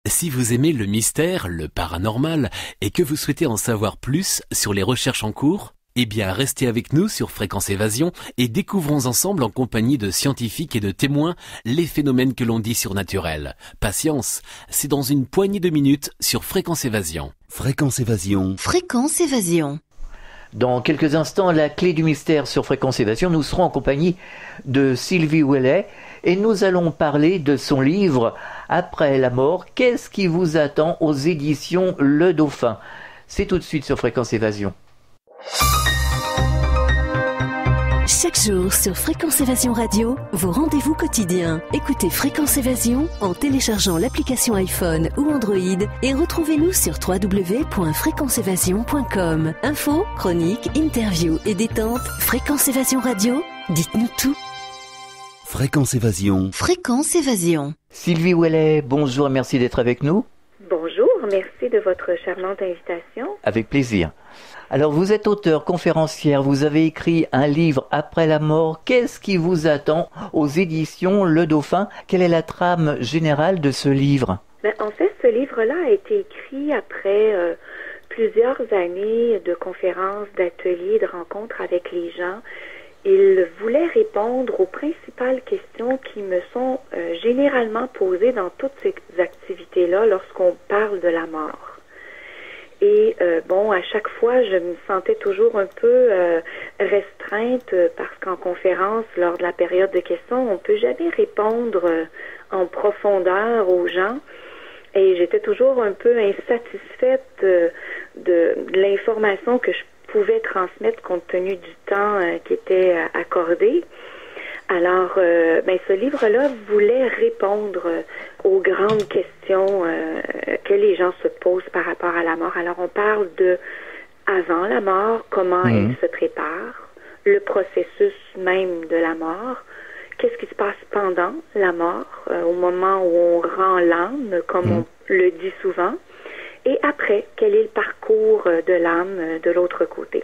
Si vous aimez le mystère, le paranormal, et que vous souhaitez en savoir plus sur les recherches en cours, eh bien restez avec nous sur Fréquence Évasion et découvrons ensemble en compagnie de scientifiques et de témoins les phénomènes que l'on dit surnaturels. Patience, c'est dans une poignée de minutes sur Fréquence Évasion. Fréquence Évasion. Fréquence Évasion. Dans quelques instants, la clé du mystère sur Fréquence Évasion, nous serons en compagnie de Sylvie Ouellet et nous allons parler de son livre « Après la mort, qu'est-ce qui vous attend » aux éditions Le Dauphin. C'est tout de suite sur Fréquence Évasion. Chaque jour sur Fréquence Évasion Radio, vos rendez-vous quotidiens. Écoutez Fréquence Évasion en téléchargeant l'application iPhone ou Android et retrouvez-nous sur www.fréquenceévasion.com. Infos, chroniques, interviews et détente. Fréquence Évasion Radio, dites-nous tout. Fréquence Évasion. Fréquence Évasion. Sylvie Ouellet, bonjour et merci d'être avec nous. Bonjour, merci de votre charmante invitation. Avec plaisir. Alors vous êtes auteur, conférencière, vous avez écrit un livre « Après la mort, qu'est-ce qui vous attend » aux éditions Le Dauphin. Quelle est la trame générale de ce livre? En fait, ce livre-là a été écrit après plusieurs années de conférences, d'ateliers, de rencontres avec les gens. Il voulait répondre aux principales questions qui me sont généralement posées dans toutes ces activités-là lorsqu'on parle de la mort. Et à chaque fois, je me sentais toujours un peu restreinte parce qu'en conférence, lors de la période de questions, on ne peut jamais répondre en profondeur aux gens. Et j'étais toujours un peu insatisfaite de l'information que je pouvais transmettre compte tenu du temps qui était accordé. Alors, ce livre-là voulait répondre aux grandes questions que les gens se posent par rapport à la mort. Alors, on parle de avant la mort, comment elle se prépare, le processus même de la mort, qu'est-ce qui se passe pendant la mort, au moment où on rend l'âme, comme on le dit souvent, et après, quel est le parcours de l'âme de l'autre côté.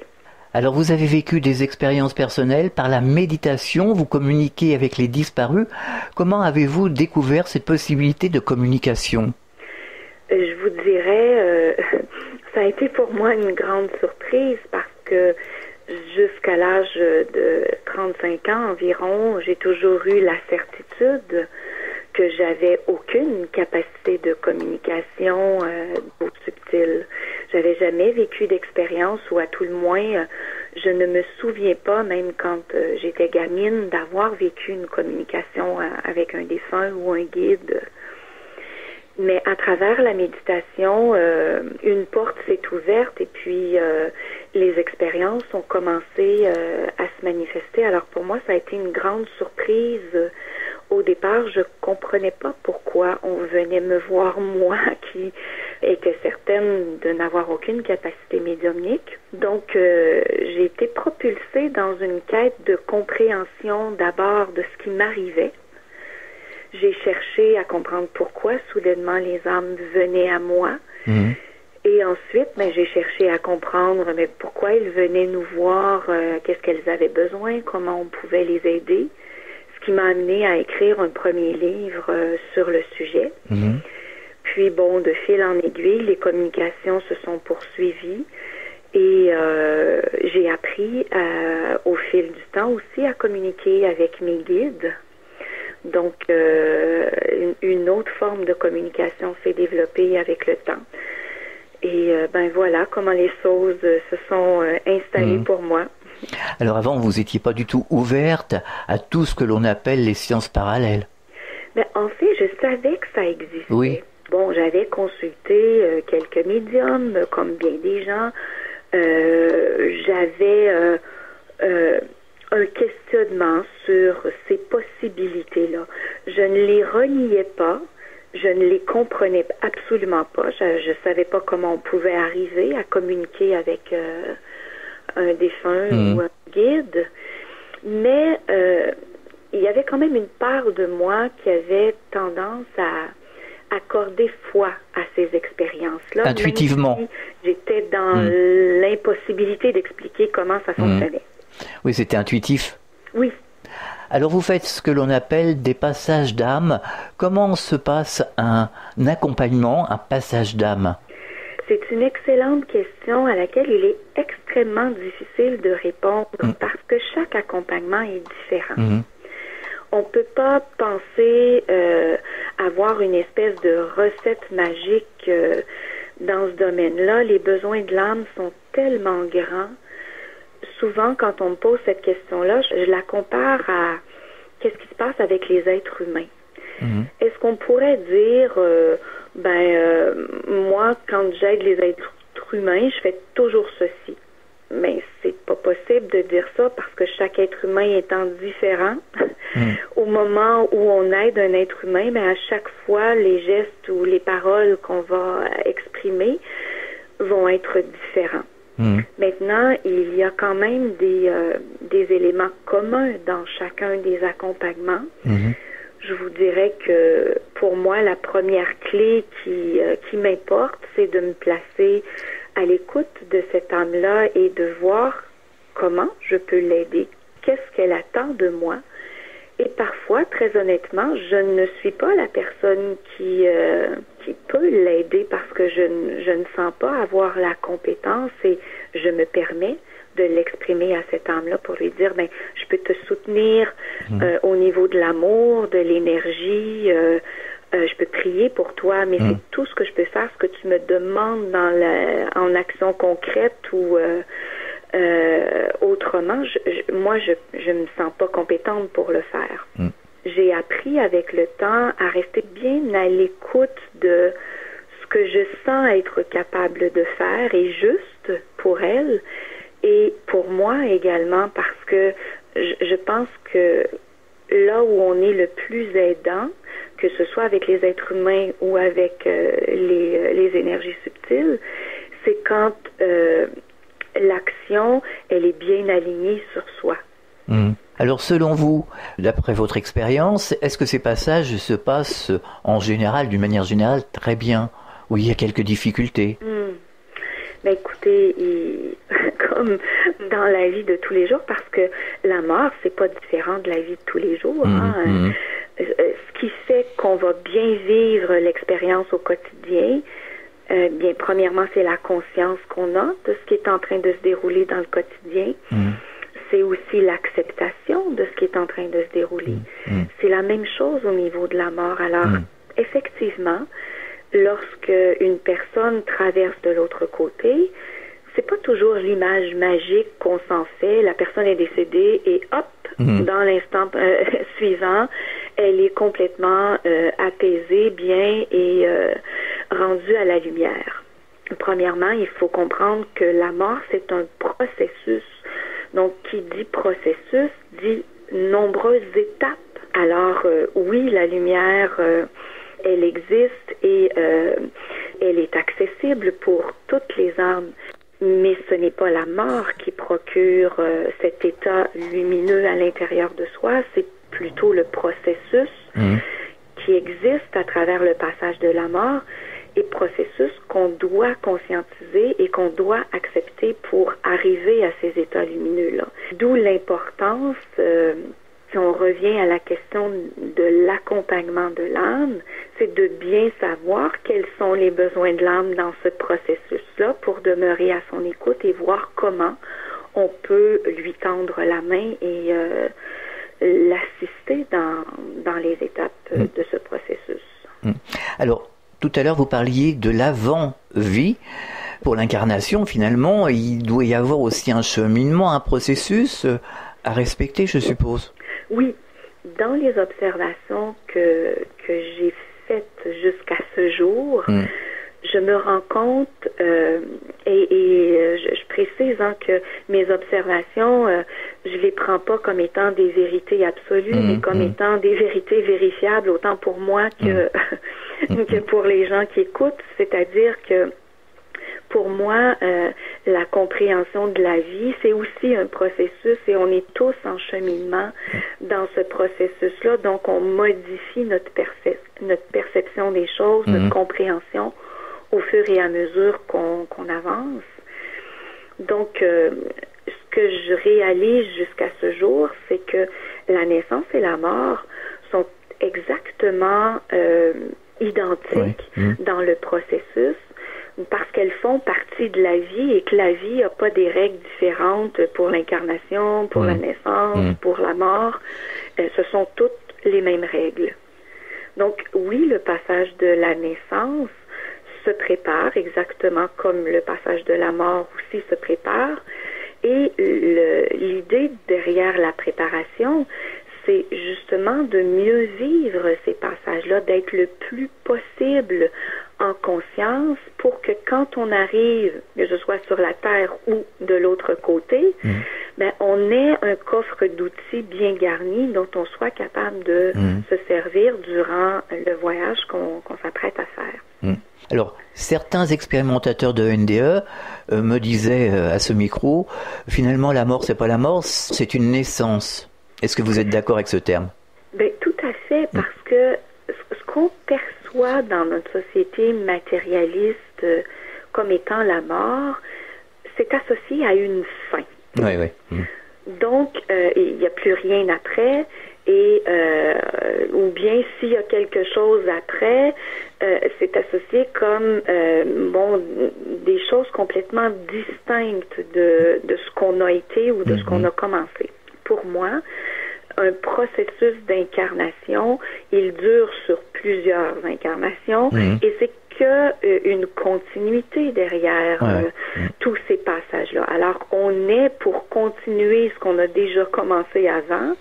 Alors vous avez vécu des expériences personnelles par la méditation, vous communiquez avec les disparus. Comment avez-vous découvert cette possibilité de communication? Je vous dirais, ça a été pour moi une grande surprise parce que jusqu'à l'âge de 35 ans environ, j'ai toujours eu la certitude que j'avais aucune capacité de communication subtile. J'avais jamais vécu d'expérience ou à tout le moins, je ne me souviens pas, même quand j'étais gamine, d'avoir vécu une communication avec un défunt ou un guide. Mais à travers la méditation, une porte s'est ouverte et puis les expériences ont commencé à se manifester. Alors pour moi, ça a été une grande surprise. Au départ, je comprenais pas pourquoi on venait me voir, moi, qui était certaine de n'avoir aucune capacité médiumnique. Donc, j'ai été propulsée dans une quête de compréhension d'abord de ce qui m'arrivait. J'ai cherché à comprendre pourquoi soudainement les âmes venaient à moi. Et ensuite, j'ai cherché à comprendre pourquoi ils venaient nous voir, qu'est-ce qu'elles avaient besoin, comment on pouvait les aider. Ce qui m'a amené à écrire un premier livre sur le sujet. Puis de fil en aiguille, les communications se sont poursuivies et j'ai appris au fil du temps aussi à communiquer avec mes guides. Donc, une autre forme de communication s'est développée avec le temps. Et voilà comment les choses se sont installées pour moi. Alors avant, vous n'étiez pas du tout ouverte à tout ce que l'on appelle les sciences parallèles. Mais en fait, je savais que ça existait. Oui. Bon, j'avais consulté quelques médiums, comme bien des gens. J'avais un questionnement sur ces possibilités-là. Je ne les reniais pas. Je ne les comprenais absolument pas. Je ne savais pas comment on pouvait arriver à communiquer avec un défunt ou un guide. Mais il y avait quand même une part de moi qui avait tendance à accorder foi à ces expériences-là. Intuitivement. Même si j'étais dans l'impossibilité d'expliquer comment ça fonctionnait. Oui, c'était intuitif. Oui. Alors vous faites ce que l'on appelle des passages d'âme. Comment se passe un accompagnement, un passage d'âme? C'est une excellente question à laquelle il est extrêmement difficile de répondre parce que chaque accompagnement est différent. On ne peut pas penser avoir une espèce de recette magique dans ce domaine-là. Les besoins de l'âme sont tellement grands. Souvent, quand on me pose cette question-là, je la compare à qu'est-ce qui se passe avec les êtres humains. Est-ce qu'on pourrait dire, moi, quand j'aide les êtres humains, je fais toujours ceci. Mais c'est pas possible de dire ça parce que chaque être humain étant différent, au moment où on aide un être humain, mais à chaque fois, les gestes ou les paroles qu'on va exprimer vont être différents. Maintenant, il y a quand même des éléments communs dans chacun des accompagnements. Je vous dirais que pour moi, la première clé qui m'importe, c'est de me placer à l'écoute de cette âme-là et de voir comment je peux l'aider, qu'est-ce qu'elle attend de moi. Et parfois, très honnêtement, je ne suis pas la personne qui peut l'aider parce que je ne sens pas avoir la compétence et je me permets de l'exprimer à cette âme-là pour lui dire, je peux te soutenir au niveau de l'amour, de l'énergie, je peux prier pour toi, mais c'est tout ce que je peux faire, ce que tu me demandes en action concrète ou autrement, moi, je me sens pas compétente pour le faire. J'ai appris avec le temps à rester bien à l'écoute de ce que je sens être capable de faire et juste pour elle et pour moi également parce que je pense que là où on est le plus aidant, que ce soit avec les êtres humains ou avec les énergies subtiles, c'est quand l'action, elle est bien alignée sur soi. Alors selon vous, d'après votre expérience, est-ce que ces passages se passent en général, d'une manière générale, très bien, ou il y a quelques difficultés? Écoutez, comme dans la vie de tous les jours, parce que la mort, c'est pas différent de la vie de tous les jours. Ce qui fait qu'on va bien vivre l'expérience au quotidien, bien, premièrement, c'est la conscience qu'on a de ce qui est en train de se dérouler dans le quotidien. C'est aussi l'acceptation de ce qui est en train de se dérouler. C'est la même chose au niveau de la mort. Alors, effectivement, lorsque une personne traverse de l'autre côté, c'est pas toujours l'image magique qu'on s'en fait. La personne est décédée et hop, dans l'instant suivant, elle est complètement apaisée, bien et rendue à la lumière. Premièrement, il faut comprendre que la mort, c'est un processus. Donc, qui dit processus, dit nombreuses étapes. Alors, oui, la lumière, elle existe et elle est accessible pour toutes les âmes. Mais ce n'est pas la mort qui procure cet état lumineux à l'intérieur de soi, c'est plutôt le processus qui existe à travers le passage de la mort et processus qu'on doit conscientiser et qu'on doit accepter pour arriver à ces états lumineux-là. D'où l'importance, si on revient à la question de l'accompagnement de l'âme, c'est de bien savoir quels sont les besoins de l'âme dans ce processus-là pour demeurer à son écoute et voir comment on peut lui tendre la main et l'assister dans les étapes de ce processus. Alors, tout à l'heure, vous parliez de l'avant-vie. Pour l'incarnation, finalement, il doit y avoir aussi un cheminement, un processus à respecter, je suppose. Oui. Dans les observations que j'ai faites jusqu'à ce jour, je me rends compte, je précise que mes observations, je les prends pas comme étant des vérités absolues, mais comme étant des vérités vérifiables, autant pour moi que pour les gens qui écoutent. C'est-à-dire que pour moi, la compréhension de la vie, c'est aussi un processus et on est tous en cheminement dans ce processus-là. Donc, on modifie notre perception des choses, notre compréhension au fur et à mesure qu'on avance. Donc, ce que je réalise jusqu'à ce jour, c'est que la naissance et la mort sont exactement identiques dans le processus, parce qu'elles font partie de la vie et que la vie n'a pas des règles différentes pour l'incarnation, pour la naissance, pour la mort. Ce sont toutes les mêmes règles. Donc oui, le passage de la naissance se prépare exactement comme le passage de la mort aussi se prépare. Et l'idée derrière la préparation, c'est justement de mieux vivre ces passages-là, d'être le plus possible en conscience pour que quand on arrive, que ce soit sur la Terre ou de l'autre côté, ben, on ait un coffre d'outils bien garni dont on soit capable de se servir durant le voyage qu'on s'apprête à faire. Alors, certains expérimentateurs de NDE me disaient à ce micro, finalement la mort c'est pas la mort, c'est une naissance. Est-ce que vous êtes d'accord avec ce terme? Ben, tout à fait, parce que ce qu'on perçoit dans notre société matérialiste comme étant la mort, c'est associé à une fin. Oui. Donc, il n'y a plus rien après, et ou bien s'il y a quelque chose après, c'est associé comme des choses complètement distinctes de ce qu'on a été ou de ce qu'on a commencé. Pour moi, un processus d'incarnation, il dure sur plusieurs incarnations et c'est une continuité derrière tous ces passages-là. Alors, on est pour continuer ce qu'on a déjà commencé avant.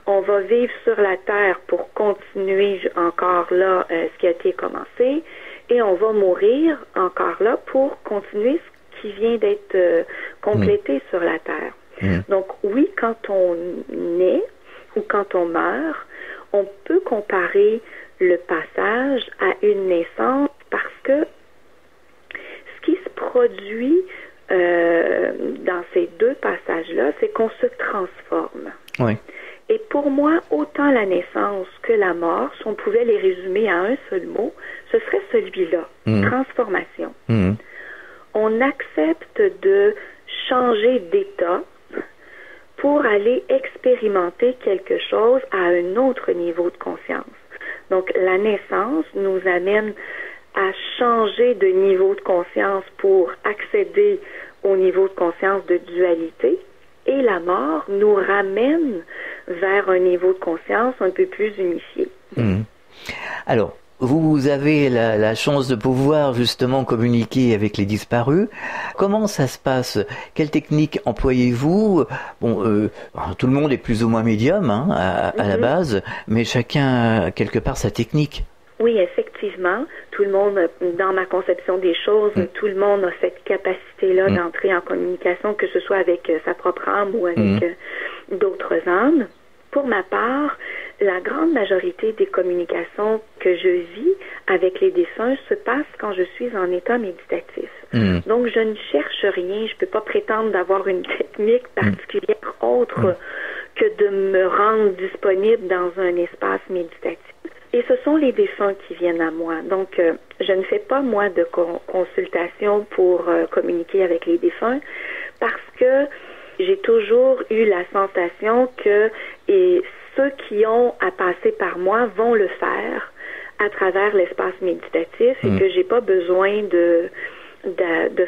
On va vivre sur la Terre pour continuer encore là ce qui a été commencé. Et on va mourir encore là pour continuer ce qui vient d'être complété sur la Terre. Donc, oui, quand on naît ou quand on meurt, on peut comparer le passage à une naissance parce que ce qui se produit dans ces deux passages-là, c'est qu'on se transforme. Oui. Et pour moi, autant la naissance que la mort, si on pouvait les résumer à un seul mot, ce serait celui-là, transformation. On accepte de changer d'état pour aller expérimenter quelque chose à un autre niveau de conscience. Donc, la naissance nous amène à changer de niveau de conscience pour accéder au niveau de conscience de dualité, et la mort nous ramène vers un niveau de conscience un peu plus unifié. Alors, vous avez la chance de pouvoir justement communiquer avec les disparus. Comment ça se passe? Quelle technique employez-vous? Bon, tout le monde est plus ou moins médium à la base, mais chacun a quelque part sa technique. Oui, effectivement. Tout le monde, dans ma conception des choses, tout le monde a cette capacité-là d'entrer en communication, que ce soit avec sa propre âme ou avec d'autres âmes. Pour ma part, la grande majorité des communications que je vis avec les défunts se passe quand je suis en état méditatif. Donc, je ne cherche rien. Je ne peux pas prétendre d'avoir une technique particulière autre que de me rendre disponible dans un espace méditatif. Et ce sont les défunts qui viennent à moi. Donc, je ne fais pas, moi, de consultation pour communiquer avec les défunts parce que j'ai toujours eu la sensation que ceux qui ont à passer par moi vont le faire à travers l'espace méditatif et que j'ai pas besoin de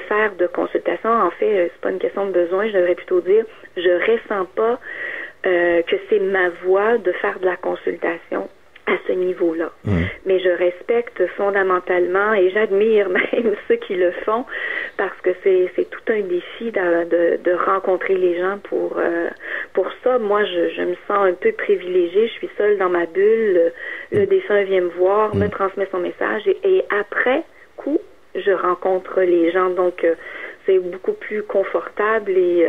faire de consultation. En fait, c'est pas une question de besoin, je devrais plutôt dire, je ressens pas que c'est ma voie de faire de la consultation à ce niveau-là. Mais je respecte fondamentalement et j'admire même ceux qui le font parce que c'est tout un défi de rencontrer les gens pour ça. Moi, je me sens un peu privilégiée. Je suis seule dans ma bulle. Le défunt vient me voir, me transmet son message et après coup, je rencontre les gens. Donc, c'est beaucoup plus confortable et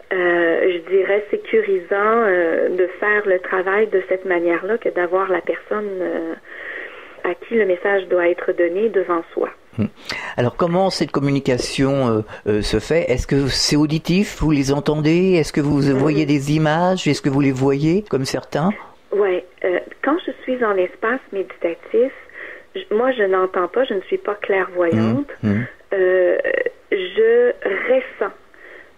je dirais sécurisant de faire le travail de cette manière-là que d'avoir la personne à qui le message doit être donné devant soi. Alors comment cette communication se fait? Est-ce que c'est auditif? Vous les entendez? Est-ce que vous voyez des images? Est-ce que vous les voyez comme certains? Oui. Quand je suis en espace méditatif, moi je n'entends pas, je ne suis pas clairvoyante. Je ressens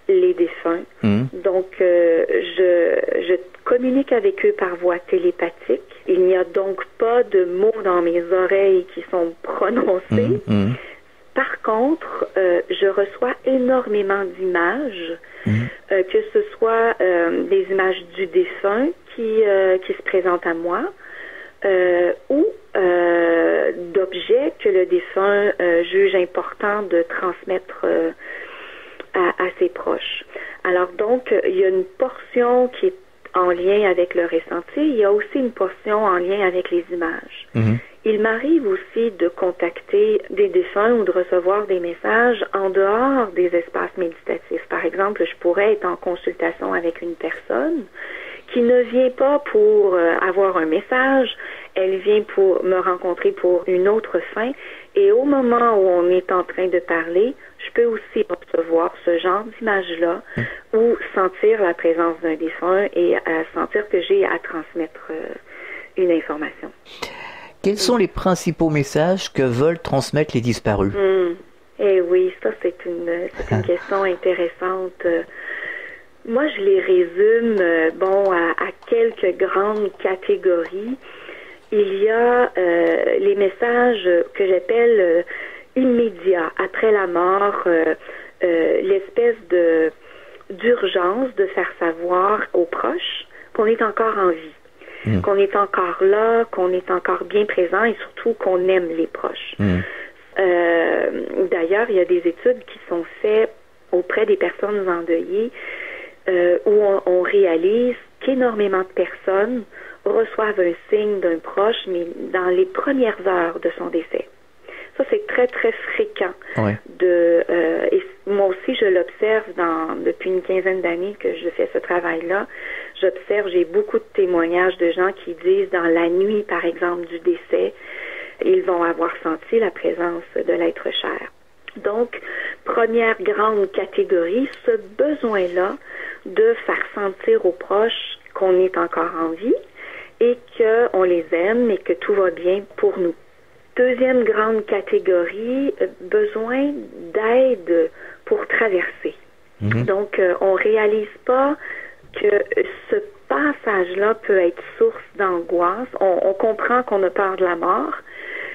les défunts. Donc, je communique communique avec eux par voie télépathique. Il n'y a donc pas de mots dans mes oreilles qui sont prononcés. Par contre, je reçois énormément d'images, que ce soit des images du défunt qui se présentent à moi, ou d'objets que le défunt juge important de transmettre à ses proches. Alors donc, il y a une portion qui est en lien avec le ressenti, il y a aussi une portion en lien avec les images. Il m'arrive aussi de contacter des défunts ou de recevoir des messages en dehors des espaces méditatifs. Par exemple, je pourrais être en consultation avec une personne qui ne vient pas pour avoir un message, elle vient pour me rencontrer pour une autre fin. Et au moment où on est en train de parler, je peux aussi recevoir ce genre d'image-là ou sentir la présence d'un défunt et sentir que j'ai à transmettre une information. Quels sont les principaux messages que veulent transmettre les disparus? Eh oui, ça c'est une question intéressante. Moi, je les résume à quelques grandes catégories. Il y a les messages que j'appelle immédiats, après la mort, l'espèce d'urgence de faire savoir aux proches qu'on est encore en vie, qu'on est encore là, qu'on est encore bien présent et surtout qu'on aime les proches. D'ailleurs, il y a des études qui sont faites auprès des personnes endeuillées où on réalise qu'énormément de personnes reçoivent un signe d'un proche, mais dans les premières heures de son décès. Ça, c'est très, très fréquent. Ouais. Et moi aussi, je l'observe depuis une quinzaine d'années que je fais ce travail-là. J'ai beaucoup de témoignages de gens qui disent dans la nuit, par exemple, du décès, ils vont avoir senti la présence de l'être cher. Donc, première grande catégorie, ce besoin-là de faire sentir aux proches qu'on est encore en vie et qu'on les aime et que tout va bien pour nous. Deuxième grande catégorie, besoin d'aide pour traverser. Donc, on réalise pas que ce passage-là peut être source d'angoisse. On comprend qu'on a peur de la mort,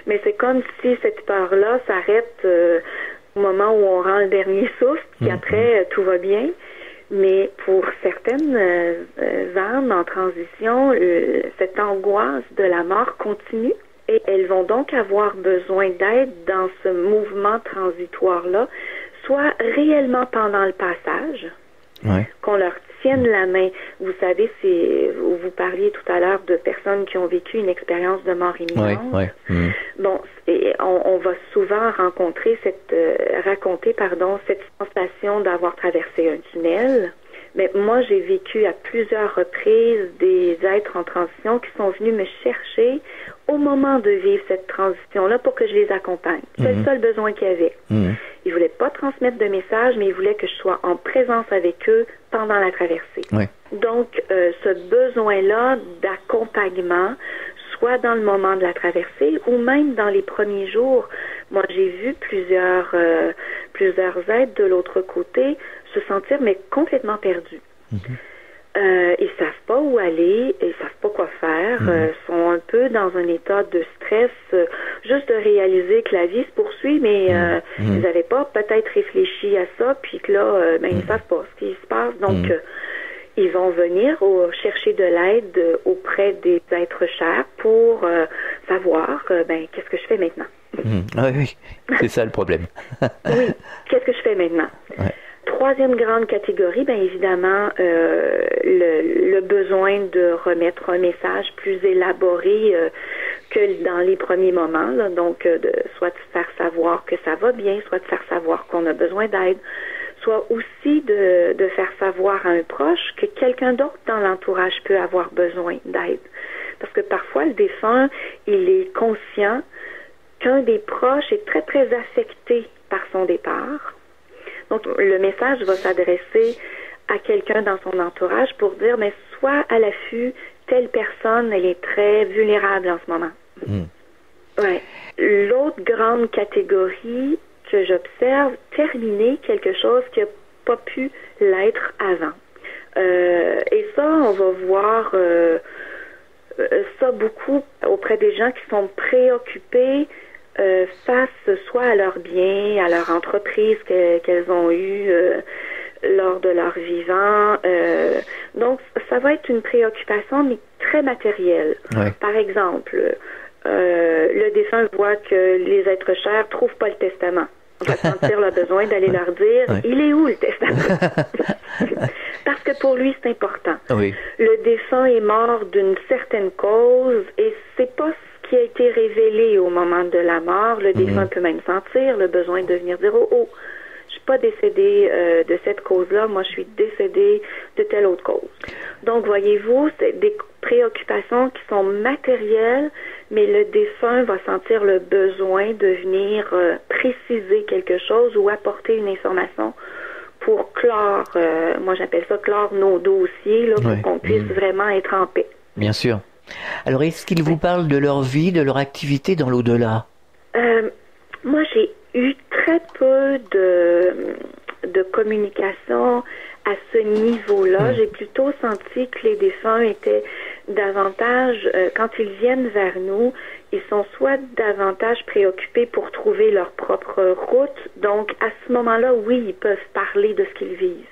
mais c'est comme si cette peur-là s'arrête au moment où on rend le dernier souffle, puis après, tout va bien. Mais pour certaines âmes en transition, cette angoisse de la mort continue et elles vont donc avoir besoin d'aide dans ce mouvement transitoire-là, soit réellement pendant le passage, qu'on leur tienne la main. Vous savez, vous parliez tout à l'heure de personnes qui ont vécu une expérience de mort imminente. Bon, on va souvent raconter cette sensation d'avoir traversé un tunnel. Mais moi, j'ai vécu à plusieurs reprises des êtres en transition qui sont venus me chercher au moment de vivre cette transition-là pour que je les accompagne. C'est le seul besoin qu'ils avaient. Ils voulaient pas transmettre de message, mais ils voulaient que je sois en présence avec eux pendant la traversée. Donc, ce besoin-là d'accompagnement, soit dans le moment de la traversée ou même dans les premiers jours. Moi, j'ai vu plusieurs êtres de l'autre côté se sentir mais complètement perdus. Ils savent pas où aller, ils savent pas quoi faire, sont un peu dans un état de stress, juste de réaliser que la vie se poursuit, mais ils n'avaient pas peut-être réfléchi à ça, puis que là, ils savent pas ce qui se passe. Donc, ils vont venir chercher de l'aide auprès des êtres chers pour savoir, qu'est-ce que je fais maintenant? Oui, c'est ça le problème. Oui, qu'est-ce que je fais maintenant? Troisième grande catégorie, bien évidemment, le besoin de remettre un message plus élaboré que dans les premiers moments. Là. Donc, soit de faire savoir que ça va bien, soit de faire savoir qu'on a besoin d'aide, soit aussi de faire savoir à un proche que quelqu'un d'autre dans l'entourage peut avoir besoin d'aide. Parce que parfois, le défunt, il est conscient qu'un des proches est très, très affecté par son départ. Donc, le message va s'adresser à quelqu'un dans son entourage pour dire, mais sois à l'affût, telle personne, elle est très vulnérable en ce moment. Ouais. L'autre grande catégorie que j'observe, terminer quelque chose qui n'a pas pu l'être avant. Et ça, on va voir ça beaucoup auprès des gens qui sont préoccupés face soit à leur bien, à leur entreprise qu'elles ont eue lors de leur vivant. Donc, ça va être une préoccupation, mais très matérielle. Ouais. Par exemple, le défunt voit que les êtres chers trouvent pas le testament. On va sentir le besoin d'aller leur dire, il est où le testament? Parce que pour lui, c'est important. Oui. Le défunt est mort d'une certaine cause et c'est pas ce qui a été révélé au moment de la mort. Le défunt peut même sentir le besoin de venir dire, oh, je suis pas décédé de cette cause-là, moi je suis décédé de telle autre cause. Donc, voyez-vous, c'est des préoccupations qui sont matérielles, mais le défunt va sentir le besoin de venir préciser quelque chose ou apporter une information pour clore, moi j'appelle ça clore nos dossiers, là, pour qu'on puisse vraiment être en paix. Bien sûr. Alors, est-ce qu'ils vous parlent de leur vie, de leur activité dans l'au-delà? Moi, j'ai eu très peu de communication à ce niveau-là. J'ai plutôt senti que les défunts étaient davantage, quand ils viennent vers nous, ils sont soit davantage préoccupés pour trouver leur propre route. Donc, à ce moment-là, oui, ils peuvent parler de ce qu'ils vivent.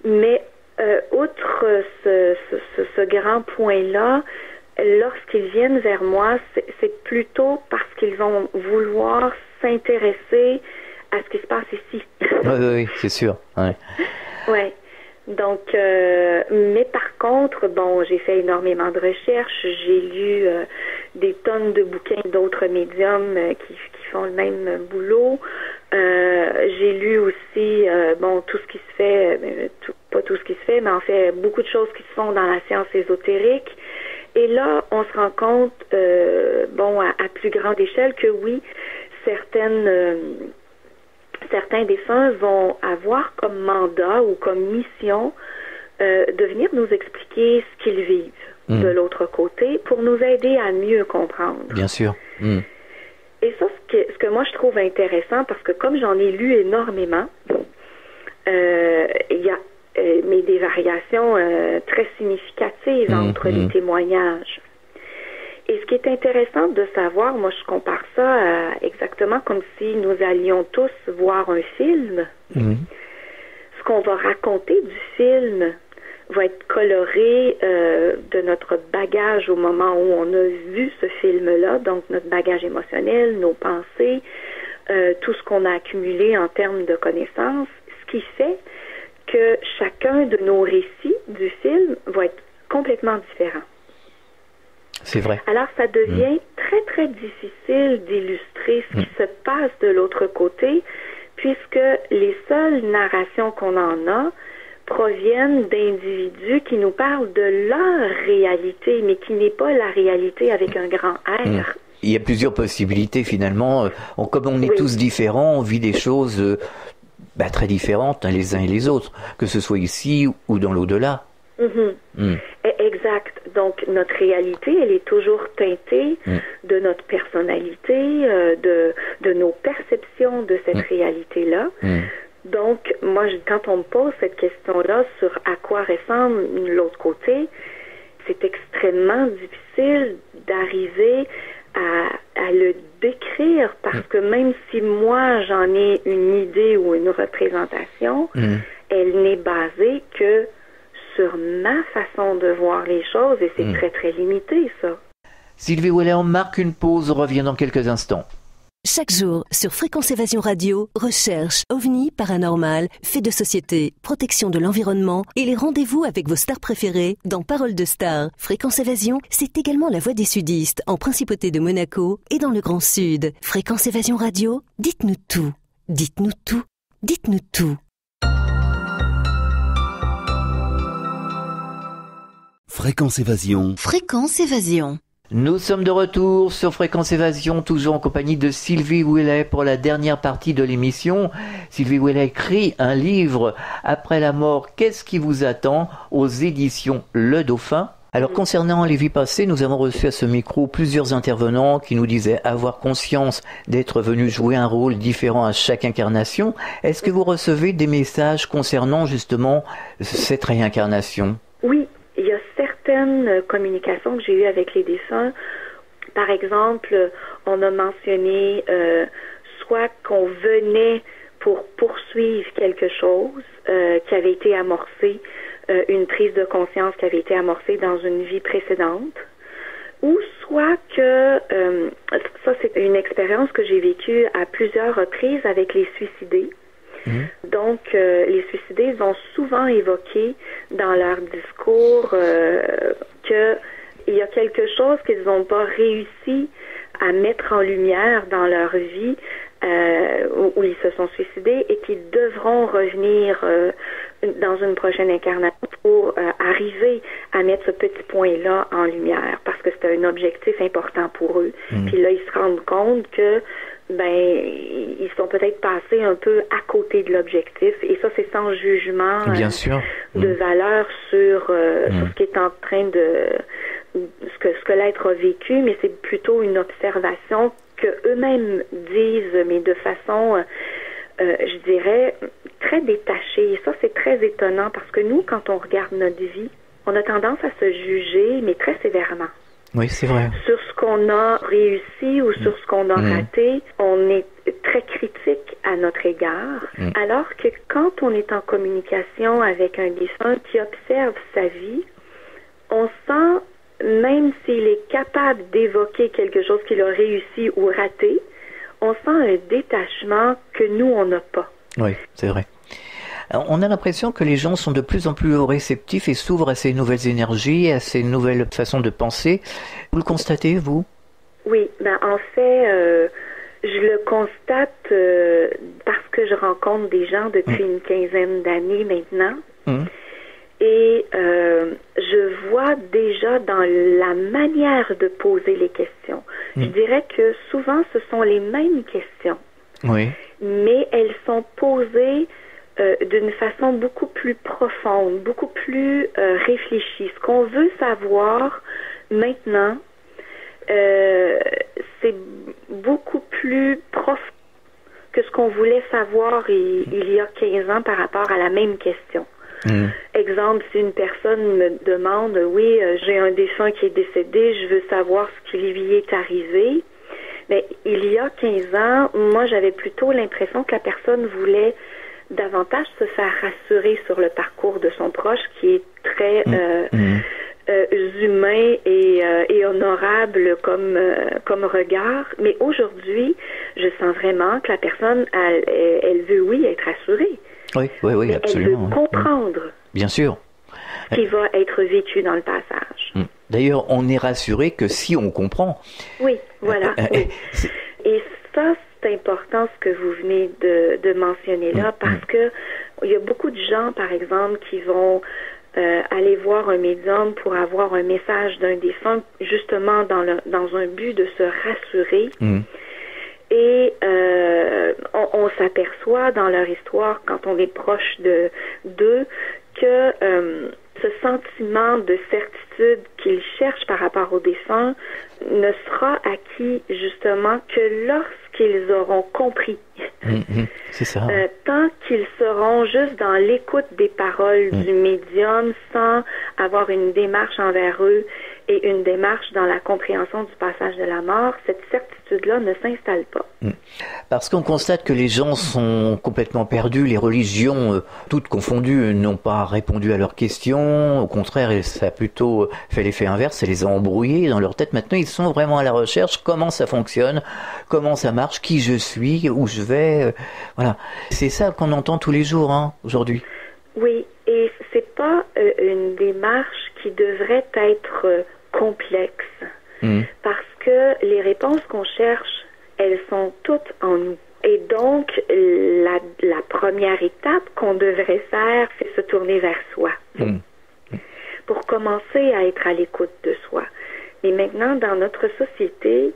Mais, outre ce grand point-là, lorsqu'ils viennent vers moi, c'est plutôt parce qu'ils vont vouloir s'intéresser à ce qui se passe ici. Oui, c'est sûr. Ouais. Donc, mais par contre, bon, j'ai fait énormément de recherches, j'ai lu des tonnes de bouquins d'autres médiums qui font le même boulot. J'ai lu aussi, bon, tout ce qui se fait, pas tout ce qui se fait, mais en fait, beaucoup de choses qui se font dans la science ésotérique. Et là, on se rend compte, bon, à plus grande échelle, que oui, certains défunts vont avoir comme mandat ou comme mission de venir nous expliquer ce qu'ils vivent de l'autre côté pour nous aider à mieux comprendre. Bien sûr. Et ça, ce que moi je trouve intéressant, parce que comme j'en ai lu énormément, il y a mais des variations très significatives entre les témoignages. Et ce qui est intéressant de savoir, moi je compare ça exactement comme si nous allions tous voir un film. Ce qu'on va raconter du film va être coloré de notre bagage au moment où on a vu ce film-là, donc notre bagage émotionnel, nos pensées, tout ce qu'on a accumulé en termes de connaissances, ce qui fait que chacun de nos récits du film va être complètement différent. C'est vrai. Alors, ça devient très, très difficile d'illustrer ce qui se passe de l'autre côté, puisque les seules narrations qu'on en a proviennent d'individus qui nous parlent de leur réalité, mais qui n'est pas la réalité avec un grand R. Il y a plusieurs possibilités, finalement. Comme on est tous différents, on vit des choses très différentes les uns et les autres, que ce soit ici ou dans l'au-delà. Exact. Donc, notre réalité, elle est toujours teintée de notre personnalité, de nos perceptions de cette réalité-là. Donc, moi, quand on me pose cette question-là sur à quoi ressemble l'autre côté, c'est extrêmement difficile d'arriver à le décrire, parce que même si moi, j'en ai une idée ou une représentation, elle n'est basée que sur ma façon de voir les choses, et c'est très, très limité, ça. Sylvie Ouellet, on marque une pause, on revient dans quelques instants. Chaque jour, sur Fréquence Évasion Radio, recherche, ovni, paranormal, faits de société, protection de l'environnement et les rendez-vous avec vos stars préférées dans Paroles de Stars. Fréquence Évasion, c'est également la voix des sudistes en Principauté de Monaco et dans le Grand Sud. Fréquence Évasion Radio, dites-nous tout. Dites-nous tout. Dites-nous tout. Fréquence Évasion. Fréquence Évasion. Nous sommes de retour sur Fréquence Évasion, toujours en compagnie de Sylvie Ouellet pour la dernière partie de l'émission. Sylvie Ouellet écrit un livre, Après la mort, qu'est-ce qui vous attend, aux éditions Le Dauphin. Alors concernant les vies passées, nous avons reçu à ce micro plusieurs intervenants qui nous disaient avoir conscience d'être venus jouer un rôle différent à chaque incarnation. Est-ce que vous recevez des messages concernant justement cette réincarnation? Oui, il y a certaines communications que j'ai eues avec les défunts. Par exemple, on a mentionné soit qu'on venait pour poursuivre quelque chose qui avait été amorcé, une prise de conscience qui avait été amorcée dans une vie précédente, ou soit que, ça c'est une expérience que j'ai vécue à plusieurs reprises avec les suicidés. Donc, les suicidés ont souvent évoqué dans leur discours qu'il y a quelque chose qu'ils n'ont pas réussi à mettre en lumière dans leur vie où ils se sont suicidés et qu'ils devront revenir dans une prochaine incarnation pour arriver à mettre ce petit point-là en lumière parce que c'est un objectif important pour eux. Puis là, ils se rendent compte que ils sont peut-être passés un peu à côté de l'objectif et ça, c'est sans jugement Bien sûr. de valeur sur ce qui est en train de... ce que l'être a vécu, mais c'est plutôt une observation que eux-mêmes disent, mais de façon, je dirais, très détachée. Et ça, c'est très étonnant parce que nous, quand on regarde notre vie, on a tendance à se juger, mais très sévèrement. Oui, c'est vrai. Sur ce qu'on a réussi ou sur ce qu'on a raté, on est très critique à notre égard, alors que quand on est en communication avec un défunt qui observe sa vie, on sent, même s'il est capable d'évoquer quelque chose qu'il a réussi ou raté, on sent un détachement que nous, on n'a pas. Oui, c'est vrai. On a l'impression que les gens sont de plus en plus réceptifs et s'ouvrent à ces nouvelles énergies, à ces nouvelles façons de penser. Vous le constatez, vous? Oui, en fait, je le constate parce que je rencontre des gens depuis une quinzaine d'années maintenant. Et je vois déjà dans la manière de poser les questions. Je dirais que souvent, ce sont les mêmes questions. Oui. Mais elles sont posées d'une façon beaucoup plus profonde, beaucoup plus réfléchie. Ce qu'on veut savoir maintenant, c'est beaucoup plus profond que ce qu'on voulait savoir il y a 15 ans par rapport à la même question. Exemple, si une personne me demande, oui, j'ai un défunt qui est décédé, je veux savoir ce qui lui est arrivé. Mais il y a 15 ans, moi, j'avais plutôt l'impression que la personne voulait davantage se faire rassurer sur le parcours de son proche, qui est très humain et honorable comme regard. Mais aujourd'hui, je sens vraiment que la personne, elle veut, oui, être rassurée. Oui, absolument. Elle veut comprendre. Bien sûr. Ce qui va être vécu dans le passage. D'ailleurs, on est rassuré que si on comprend. Oui, voilà. Oui. Et ça, c'est important ce que vous venez de mentionner là, parce que il y a beaucoup de gens, par exemple, qui vont aller voir un médium pour avoir un message d'un défunt, justement dans un but de se rassurer. Et on s'aperçoit dans leur histoire, quand on est proche d'eux, que ce sentiment de certitude qu'ils cherchent par rapport au défunt ne sera acquis justement que lorsqu'ils auront compris. C'est ça. Tant qu'ils seront juste dans l'écoute des paroles du médium sans avoir une démarche envers eux et une démarche dans la compréhension du passage de la mort, cette certitude-là ne s'installe pas. Parce qu'on constate que les gens sont complètement perdus, les religions, toutes confondues, n'ont pas répondu à leurs questions. Au contraire, ça a plutôt fait l'effet inverse, ça les a embrouillés dans leur tête. Maintenant, ils sont vraiment à la recherche, comment ça fonctionne, comment ça marche, qui je suis, où je vais. Voilà. C'est ça qu'on entend tous les jours, aujourd'hui. Oui, et c'est pas une démarche qui devrait être complexe, parce que les réponses qu'on cherche, elles sont toutes en nous. Et donc, la première étape qu'on devrait faire, c'est se tourner vers soi, pour commencer à être à l'écoute de soi. Mais maintenant, dans notre société,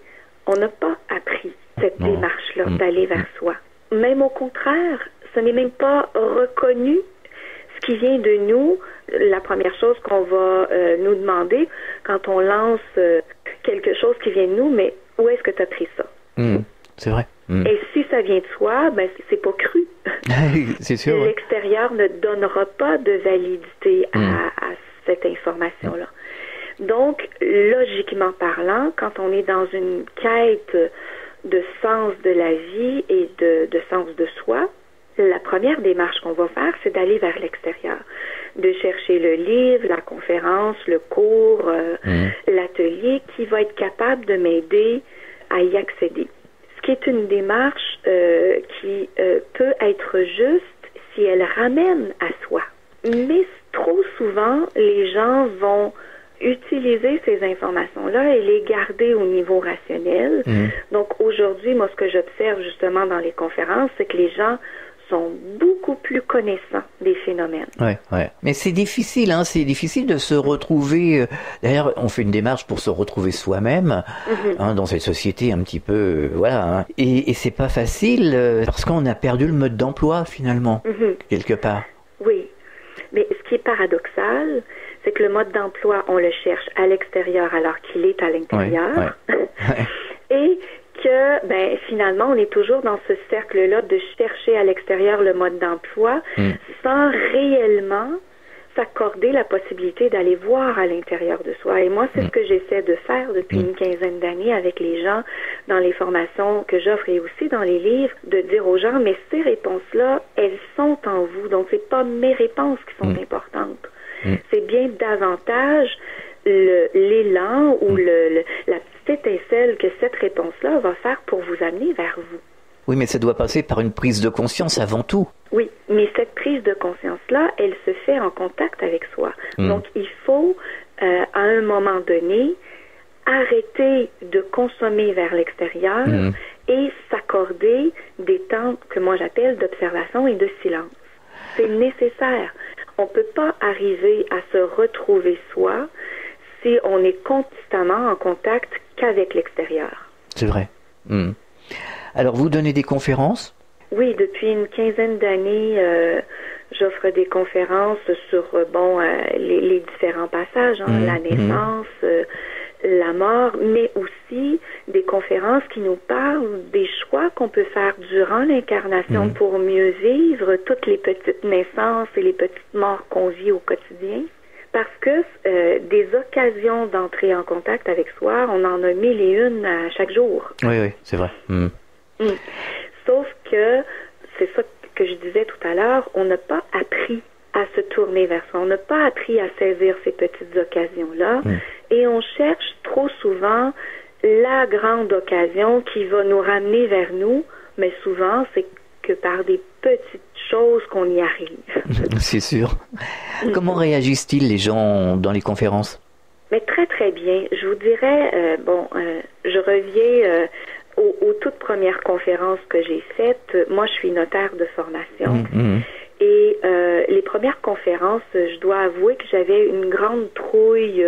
on n'a pas appris cette démarche-là d'aller vers soi. Même au contraire, ce n'est même pas reconnu. Ce qui vient de nous la première chose qu'on va nous demander quand on lance quelque chose qui vient de nous, mais où est-ce que tu as pris ça? C'est vrai. Et si ça vient de soi, ben c'est pas cru. C'est sûr. L'extérieur ne donnera pas de validité à cette information-là. Donc, logiquement parlant, quand on est dans une quête de sens de la vie et de sens de soi, la première démarche qu'on va faire, c'est d'aller vers l'extérieur, de chercher le livre, la conférence, le cours, l'atelier qui va être capable de m'aider à y accéder. Ce qui est une démarche qui peut être juste si elle ramène à soi. Mais trop souvent, les gens vont utiliser ces informations-là et les garder au niveau rationnel. Donc aujourd'hui, moi, ce que j'observe justement dans les conférences, c'est que les gens sont beaucoup plus connaissants des phénomènes. Ouais. Mais c'est difficile, hein. C'est difficile de se retrouver. D'ailleurs, on fait une démarche pour se retrouver soi-même, hein, dans cette société un petit peu, voilà. Hein. Et c'est pas facile parce qu'on a perdu le mode d'emploi finalement, quelque part. Oui, mais ce qui est paradoxal, c'est que le mode d'emploi, on le cherche à l'extérieur alors qu'il est à l'intérieur. Et que, ben, finalement, on est toujours dans ce cercle-là de chercher à l'extérieur le mode d'emploi sans réellement s'accorder la possibilité d'aller voir à l'intérieur de soi. Et moi, c'est ce que j'essaie de faire depuis une quinzaine d'années avec les gens dans les formations que j'offre et aussi dans les livres, de dire aux gens, mais ces réponses-là, elles sont en vous. Donc, c'est pas mes réponses qui sont importantes. C'est bien davantage l'élan ou la petite étincelle que cette réponse-là va faire pour vous amener vers vous. Oui, mais ça doit passer par une prise de conscience avant tout. Oui, mais cette prise de conscience-là, elle se fait en contact avec soi. Donc, il faut, à un moment donné, arrêter de consommer vers l'extérieur et s'accorder des temps que moi j'appelle d'observation et de silence. C'est nécessaire. On ne peut pas arriver à se retrouver soi si on est constamment en contact qu'avec l'extérieur. C'est vrai. Alors, vous donnez des conférences? Oui, depuis une quinzaine d'années, j'offre des conférences sur les différents passages, la naissance, la mort, mais aussi des conférences qui nous parlent des choix qu'on peut faire durant l'incarnation pour mieux vivre toutes les petites naissances et les petites morts qu'on vit au quotidien. Parce que des occasions d'entrer en contact avec soi, on en a 1001 à chaque jour. Oui, c'est vrai. Sauf que, c'est ça que je disais tout à l'heure, on n'a pas appris à se tourner vers soi. On n'a pas appris à saisir ces petites occasions-là. Et on cherche trop souvent la grande occasion qui va nous ramener vers nous, mais souvent, c'est que par des petites choses qu'on y arrive. C'est sûr. Comment réagissent-ils les gens dans les conférences? Mais très, très bien. Je vous dirais, je reviens aux toutes premières conférences que j'ai faites. Moi, je suis notaire de formation. Et les premières conférences, je dois avouer que j'avais une grande trouille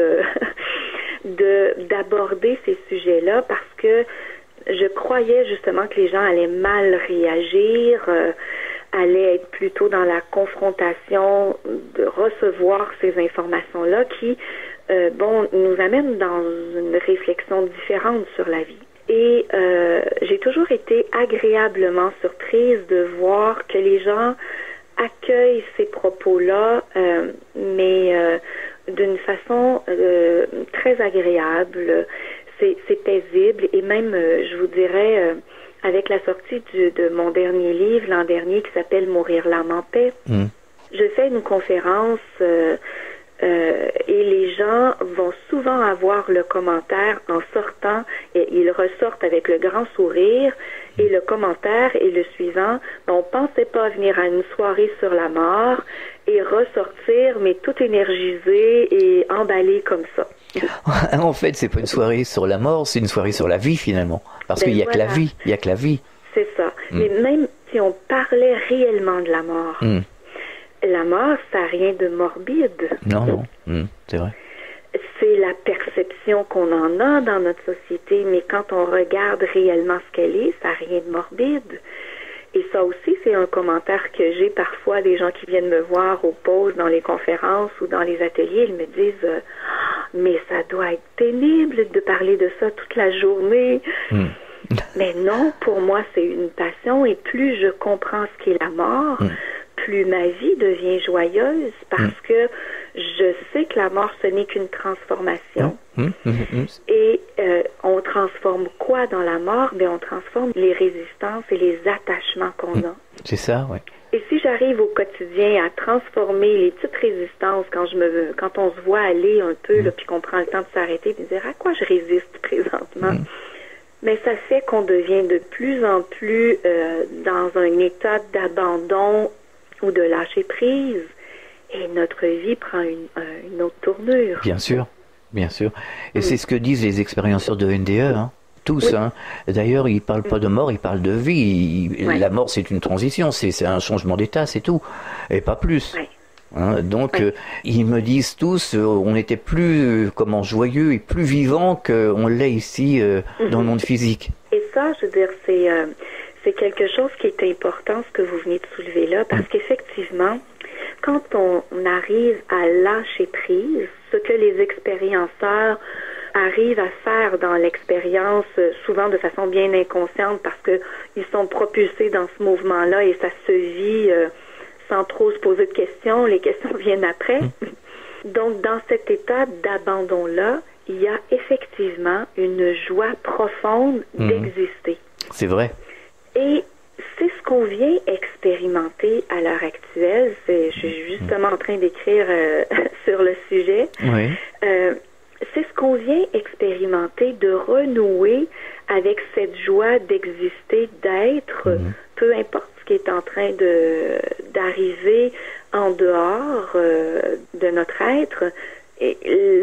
d'aborder ces sujets-là parce que je croyais justement que les gens allaient mal réagir, allaient être plutôt dans la confrontation de recevoir ces informations-là qui, nous amènent dans une réflexion différente sur la vie. Et j'ai toujours été agréablement surprise de voir que les gens accueillent ces propos-là, mais d'une façon très agréable. C'est paisible et même, je vous dirais, avec la sortie de mon dernier livre l'an dernier qui s'appelle « Mourir l'âme en paix », je fais une conférence et les gens vont souvent avoir le commentaire en sortant, et ils ressortent avec le grand sourire, et le commentaire est le suivant: on pensait pas venir à une soirée sur la mort et ressortir, mais tout énergisé et emballé comme ça. En fait, c'est pas une soirée sur la mort, c'est une soirée sur la vie finalement, parce qu'il y a que la vie, il y a que la vie. C'est ça. Mais même si on parlait réellement de la mort, la mort, ça n'a rien de morbide. Non, c'est vrai. C'est la perception qu'on en a dans notre société, mais quand on regarde réellement ce qu'elle est, ça n'a rien de morbide. Et ça aussi, c'est un commentaire que j'ai parfois des gens qui viennent me voir aux pauses dans les conférences ou dans les ateliers. Ils me disent mais ça doit être pénible de parler de ça toute la journée. Mais non, pour moi, c'est une passion et plus je comprends ce qu'est la mort, plus ma vie devient joyeuse parce que je sais que la mort, ce n'est qu'une transformation. Et on transforme quoi dans la mort? Ben, on transforme les résistances et les attachements qu'on a. C'est ça, oui. Et si j'arrive au quotidien à transformer les petites résistances quand on se voit aller un peu, là, puis qu'on prend le temps de s'arrêter et de dire à quoi je résiste présentement, mais ça fait qu'on devient de plus en plus dans un état d'abandon ou de lâcher prise et notre vie prend une autre tournure. Bien sûr, bien sûr. Et c'est ce que disent les expérienceurs de NDE, hein. Tous, hein. D'ailleurs, ils ne parlent pas de mort, ils parlent de vie. La mort, c'est une transition, c'est un changement d'état, c'est tout. Et pas plus. Hein, donc, ils me disent tous, on était plus joyeux et plus vivant qu'on l'est ici dans le monde physique. Et ça, je veux dire, c'est quelque chose qui est important, ce que vous venez de soulever là, parce qu'effectivement, quand on arrive à lâcher prise, ce que les expérienceurs arrivent à faire dans l'expérience, souvent de façon bien inconsciente, parce que ils sont propulsés dans ce mouvement-là et ça se vit sans trop se poser de questions. Les questions viennent après. Donc, dans cet état d'abandon-là, il y a effectivement une joie profonde d'exister. C'est vrai. Et c'est ce qu'on vient expérimenter à l'heure actuelle. Je suis justement en train d'écrire sur le sujet. Oui. C'est ce qu'on vient expérimenter, de renouer avec cette joie d'exister, d'être, peu importe ce qui est en train d'arriver en dehors de notre être. Et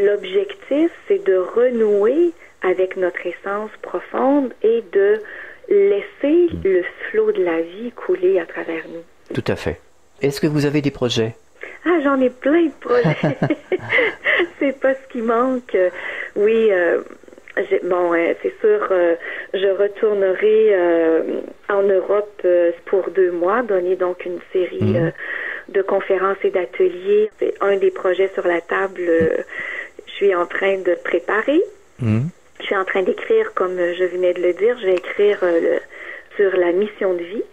l'objectif, c'est de renouer avec notre essence profonde et de laisser le flot de la vie couler à travers nous. Tout à fait. Est-ce que vous avez des projets? Ah, j'en ai plein de projets. C'est pas ce qui manque. Oui, c'est sûr, je retournerai en Europe pour 2 mois, donner donc une série de conférences et d'ateliers. C'est un des projets sur la table. Je suis en train de préparer. Je suis en train d'écrire, comme je venais de le dire, je vais écrire sur la mission de vie.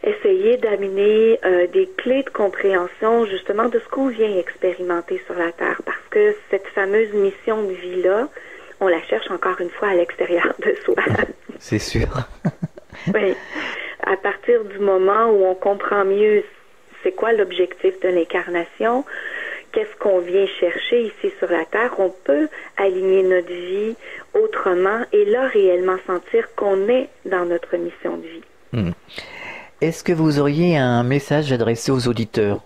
Essayer d'amener des clés de compréhension justement de ce qu'on vient expérimenter sur la Terre, parce que cette fameuse mission de vie-là, on la cherche encore une fois à l'extérieur de soi. C'est sûr. Oui. À partir du moment où on comprend mieux c'est quoi l'objectif de l'incarnation, qu'est-ce qu'on vient chercher ici sur la Terre, on peut aligner notre vie autrement et là réellement sentir qu'on est dans notre mission de vie. Est-ce que vous auriez un message adressé aux auditeurs?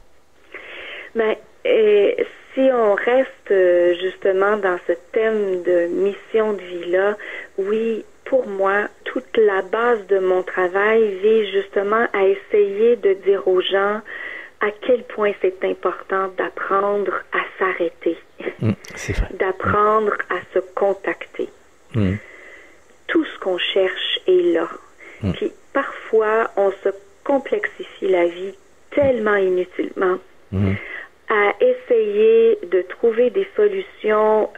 Si on reste justement dans ce thème de mission de vie-là, oui, pour moi, toute la base de mon travail vise justement à essayer de dire aux gens à quel point c'est important d'apprendre à s'arrêter, c'est vrai. d'apprendre à se contacter. Tout ce qu'on cherche est là. Puis parfois, on se complexifie la vie tellement inutilement à essayer de trouver des solutions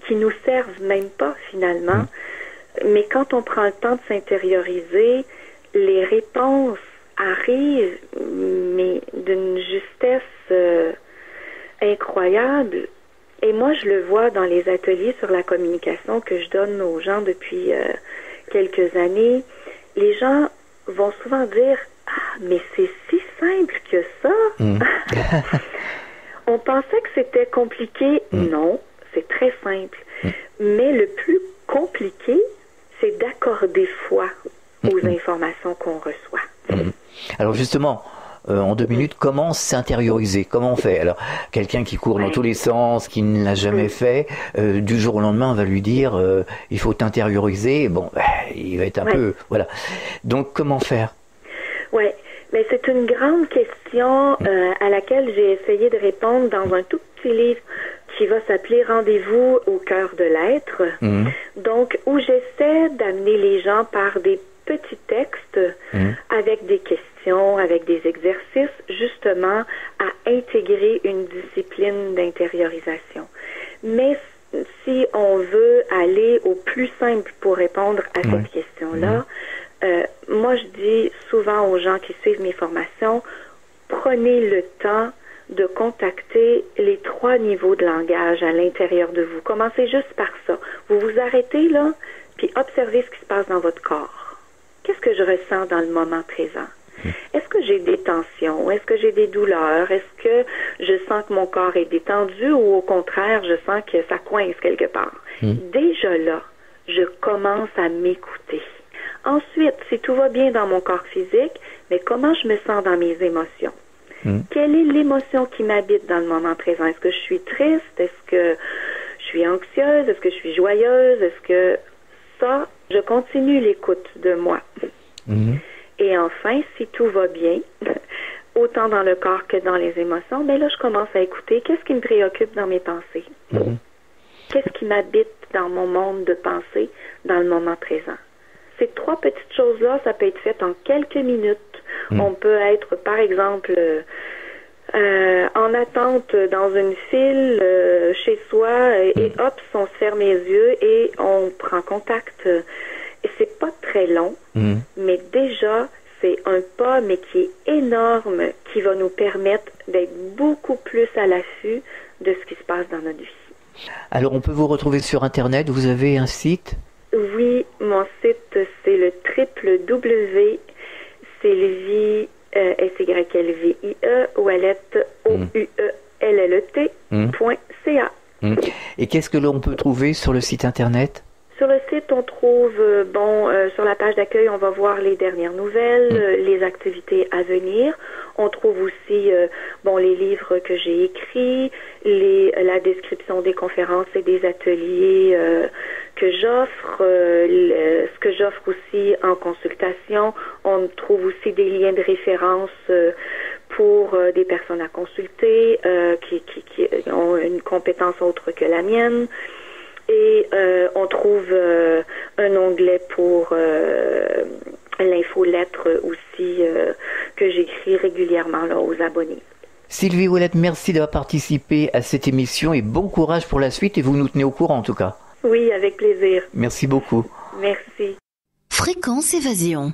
qui nous servent même pas finalement. Mais quand on prend le temps de s'intérioriser, les réponses arrivent, mais d'une justesse incroyable. Et moi, je le vois dans les ateliers sur la communication que je donne aux gens depuis quelques années. Les gens vont souvent dire « Ah, mais c'est si simple que ça! » On pensait que c'était compliqué. Non, c'est très simple. Mais le plus compliqué, c'est d'accorder foi aux informations qu'on reçoit. Alors justement, en 2 minutes, comment s'intérioriser? Comment on fait? Alors, quelqu'un qui court dans tous les sens, qui ne l'a jamais fait, du jour au lendemain, on va lui dire il faut t'intérioriser. Bon, il va être un peu... Voilà. Donc, comment faire? Oui, mais c'est une grande question à laquelle j'ai essayé de répondre dans un tout petit livre qui va s'appeler « Rendez-vous au cœur de l'être ». Donc, où j'essaie d'amener les gens par des petits textes avec des questions, avec des exercices, justement à intégrer une discipline d'intériorisation. Mais si on veut aller au plus simple pour répondre à cette question-là, moi je dis souvent aux gens qui suivent mes formations, prenez le temps de contacter les 3 niveaux de langage à l'intérieur de vous. Commencez juste par ça. Vous vous arrêtez là, puis observez ce qui se passe dans votre corps. Qu'est-ce que je ressens dans le moment présent? Est-ce que j'ai des tensions? Est-ce que j'ai des douleurs? Est-ce que je sens que mon corps est détendu ou au contraire, je sens que ça coince quelque part? Déjà là, je commence à m'écouter. Ensuite, si tout va bien dans mon corps physique, mais comment je me sens dans mes émotions? Quelle est l'émotion qui m'habite dans le moment présent? Est-ce que je suis triste? Est-ce que je suis anxieuse? Est-ce que je suis joyeuse? Est-ce que ça, je continue l'écoute de moi. Et enfin, si tout va bien, autant dans le corps que dans les émotions, ben là, je commence à écouter qu'est-ce qui me préoccupe dans mes pensées. Qu'est-ce qui m'habite dans mon monde de pensée dans le moment présent. Ces 3 petites choses-là, ça peut être fait en quelques minutes. On peut être, par exemple, en attente dans une file chez soi et hop, on se ferme les yeux et on prend contact. Et c'est pas très long, mais déjà, c'est un pas, mais qui est énorme, qui va nous permettre d'être beaucoup plus à l'affût de ce qui se passe dans notre vie. Alors, on peut vous retrouver sur Internet. Vous avez un site? Oui, mon site, c'est le www.sylvie, S-Y-L-V-I-E, Ouellette, O-U-E-L-L-E-T.ca. Et qu'est-ce que l'on peut trouver sur le site Internet? Sur le site, on trouve, sur la page d'accueil, on va voir les dernières nouvelles, les activités à venir. On trouve aussi, les livres que j'ai écrits, la description des conférences et des ateliers que j'offre, ce que j'offre aussi en consultation. On trouve aussi des liens de référence pour des personnes à consulter qui ont une compétence autre que la mienne. Et on trouve un onglet pour l'infolettre aussi que j'écris régulièrement là, aux abonnés. Sylvie Ouellette, merci d'avoir participé à cette émission et bon courage pour la suite et vous nous tenez au courant en tout cas. Oui, avec plaisir. Merci beaucoup. Merci. Fréquence Évasion.